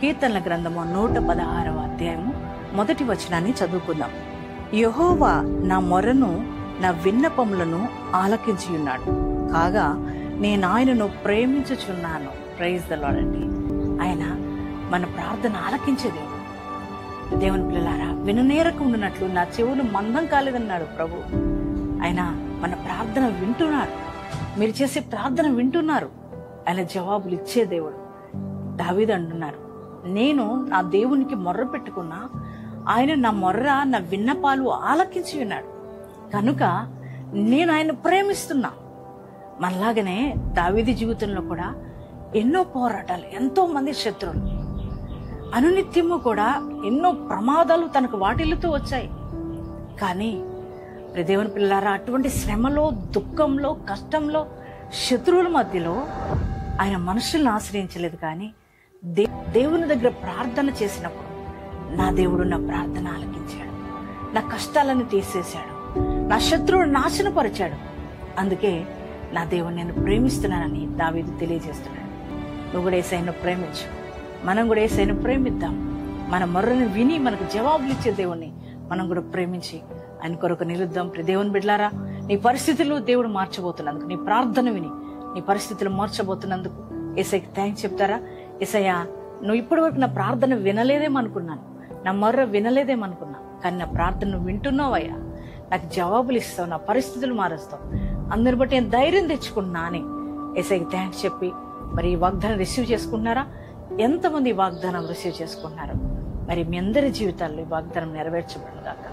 కీర్తనల గ్రంథము 116వ అధ్యాయము 1వ వచనాన్ని చదువుకుందాం. యెహోవా నా మొరను నా విన్నపములను ఆలకించి ఉన్నాడు, కాగా నేను ఆయనను ప్రేమించుచున్నాను. ప్రైజ్ ద లార్డ్ అండి. ఆయన మన ప్రార్థన ఆలకించేది. దేవుని పిల్లలారా, విననేరకు ఉండినట్లు నా చెవులు మందం కాలేదన్నాడు ప్రభు. ఆయన మన ప్రార్థన వింటున్నాడు. మీరు చేసే ప్రార్థన వింటున్నారు. ఆయన జవాబులు ఇచ్చే దేవుడు. దావీదు అంటున్నారు, నేను నా దేవునికి మొర్ర పెట్టుకున్నా, ఆయన నా మొర్ర నా విన్నపాలు ఆలకించి ఉన్నాడు, కనుక నేను ఆయన ప్రేమిస్తున్నా. మనలాగనే దావీదు జీవితంలో కూడా ఎన్నో పోరాటాలు, ఎంతో మంది శత్రువులు, అనునిత్యము కూడా ఎన్నో ప్రమాదాలు తనకు వాటిల్లుతూ వచ్చాయి. కానీ దేవుని పిల్లారా, అటువంటి శ్రమలో, దుఃఖంలో, కష్టంలో, శత్రువుల మధ్యలో ఆయన మనుషులను ఆశ్రయించలేదు. కానీ దేవుని దగ్గర ప్రార్థన చేసినప్పుడు నా దేవుడు నా ప్రార్థన ఆలకించాడు, నా కష్టాలను తీసేశాడు, నా శత్రువుడు నాశనపరిచాడు. అందుకే నా దేవుడు నేను ప్రేమిస్తున్నానని దావీదు తెలియజేస్తున్నాడు. నువ్వు కూడా యేసయ్యను ప్రేమించు, మనం కూడా యేసయ్యను ప్రేమిద్దాం. మన మొర్రను విని మనకు జవాబులు ఇచ్చే దేవుణ్ణి మనం కూడా ప్రేమించి ఆయన కొరకు నిలుద్దాం. దేవుని బిడ్డలారా, నీ పరిస్థితులు దేవుడు మార్చబోతున్నందుకు, నీ ప్రార్థన విని నీ పరిస్థితులు మార్చబోతున్నందుకు యేసయ్యకి థ్యాంక్స్ చెప్తారా? యేసయ్యా, నువ్వు ఇప్పటి వరకు నా ప్రార్థన వినలేదేమనుకున్నాను, నా మొర్ర వినలేదేమనుకున్నా, కానీ నా ప్రార్థన వింటున్నావయ్యా, నాకు జవాబులు ఇస్తావు, నా పరిస్థితులు మారుస్తావు, అందరిని బట్టి నేను ధైర్యం తెచ్చుకున్నా అని యేసయ్యకి థ్యాంక్స్ చెప్పి మరి ఈ వాగ్దానం రిసీవ్ చేసుకుంటున్నారా? ఎంతమంది ఈ వాగ్దానం రిసీవ్ చేసుకుంటున్నారు? మరి మీ అందరి జీవితాల్లో ఈ వాగ్దానం నెరవేర్చబడుగాక.